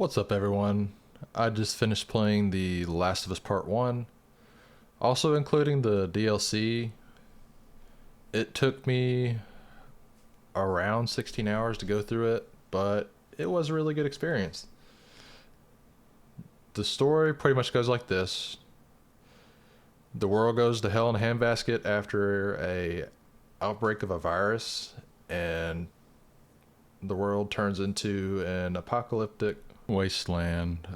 What's up, everyone? I just finished playing The Last of Us Part 1, also including the DLC. It took me around 16 hours to go through it, but it was a really good experience. The story pretty much goes like this. The world goes to hell in a handbasket after a outbreak of a virus, and the world turns into an apocalyptic wasteland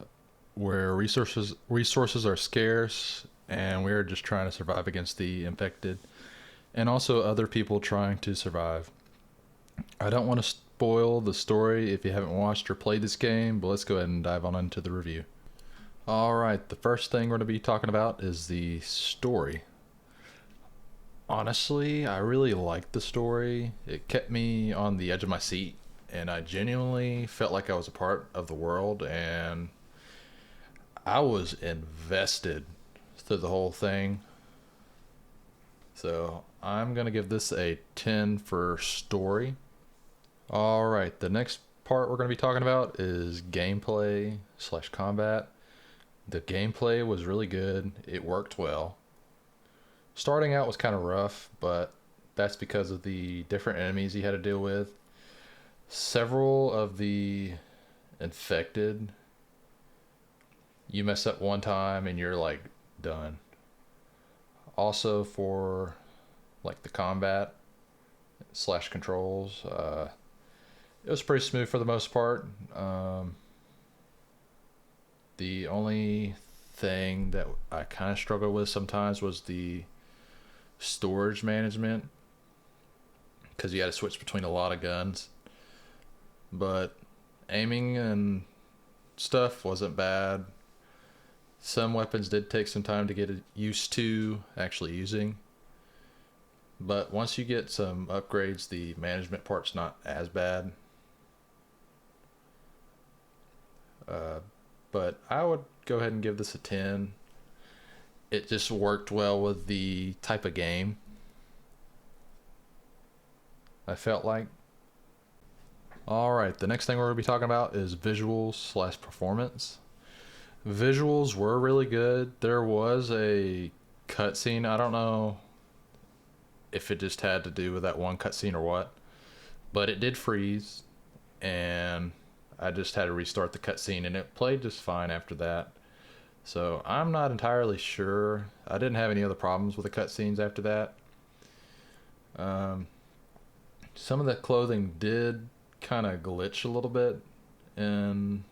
where resources are scarce, and we're just trying to survive against the infected and also other people trying to survive. I don't want to spoil the story if you haven't watched or played this game, but let's go ahead and dive on into the review. Alright, the first thing we're going to be talking about is the story. Honestly, I really liked the story. It kept me on the edge of my seat, and I genuinely felt like I was a part of the world, and I was invested through the whole thing. So I'm going to give this a 10 for story. Alright, the next part we're going to be talking about is gameplay slash combat. The gameplay was really good. It worked well. Starting out was kind of rough, but that's because of the different enemies you had to deal with. Several of the infected, you mess up one time and you're like done. Also for like the combat slash controls, it was pretty smooth for the most part. The only thing that I kind of struggled with sometimes was the storage management, because you had to switch between a lot of guns. But aiming and stuff wasn't bad. Some weapons did take some time to get used to actually using. But once you get some upgrades, the management part's not as bad. But I would go ahead and give this a 10. It just worked well with the type of game, I felt like. Alright, the next thing we're going to be talking about is visuals slash performance. Visuals were really good. There was a cutscene. I don't know if it just had to do with that one cutscene or what, but it did freeze, and I just had to restart the cutscene, and it played just fine after that. So I'm not entirely sure. I didn't have any other problems with the cutscenes after that. Some of the clothing did kind of glitch a little bit in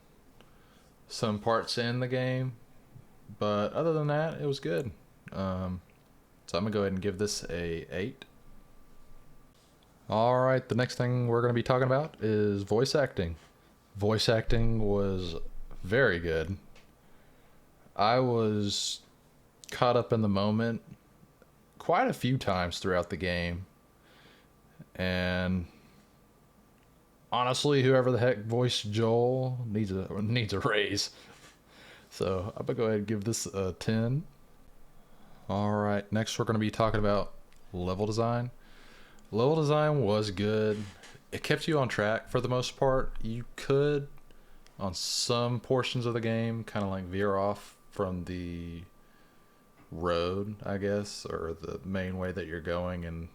some parts in the game, but other than that, it was good. So I'm gonna go ahead and give this a 8. Alright, the next thing we're gonna be talking about is voice acting. Voice acting was very good. I was caught up in the moment quite a few times throughout the game, and honestly, whoever the heck voiced Joel needs a raise. So I'm gonna go ahead and give this a 10. Alright, next we're gonna be talking about level design. Level design was good. It kept you on track for the most part. You could, on some portions of the game, kind of like veer off from the road, I guess, or the main way that you're going, and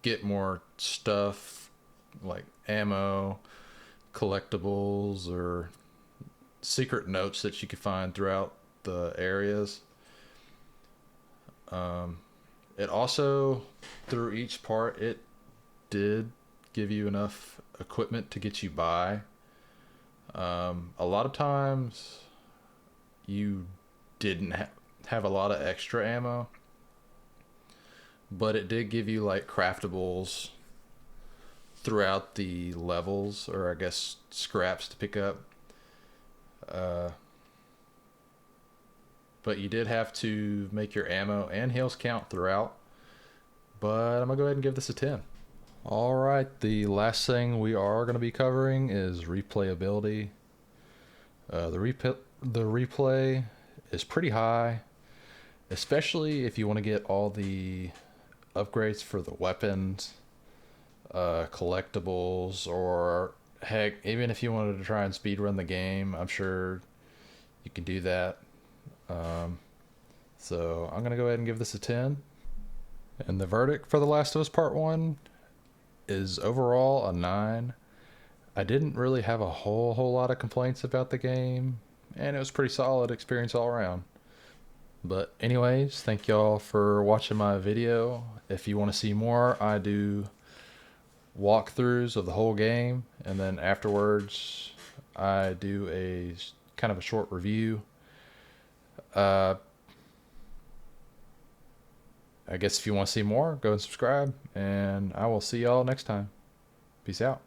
get more stuff like ammo, collectibles, or secret notes that you could find throughout the areas. It also, through each part, it did give you enough equipment to get you by. A lot of times you didn't have a lot of extra ammo, but it did give you like craftables throughout the levels, or I guess scraps to pick up. But you did have to make your ammo and heals count throughout. But I'm gonna go ahead and give this a 10. Alright, the last thing we are going to be covering is replayability. The replay is pretty high, especially if you want to get all the upgrades for the weapons, collectibles, or Heck, even if you wanted to try and speed run the game, I'm sure you can do that. Um, so I'm gonna go ahead and give this a 10. And the verdict for The Last of Us Part 1 is overall a 9. I didn't really have a whole lot of complaints about the game, and it was a pretty solid experience all around. But anyways, thank y'all for watching my video. If you want to see more, I do walkthroughs of the whole game, and then afterwards I do a kind of a short review. Uh, I guess if you want to see more, go and subscribe, and I will see y'all next time. Peace out.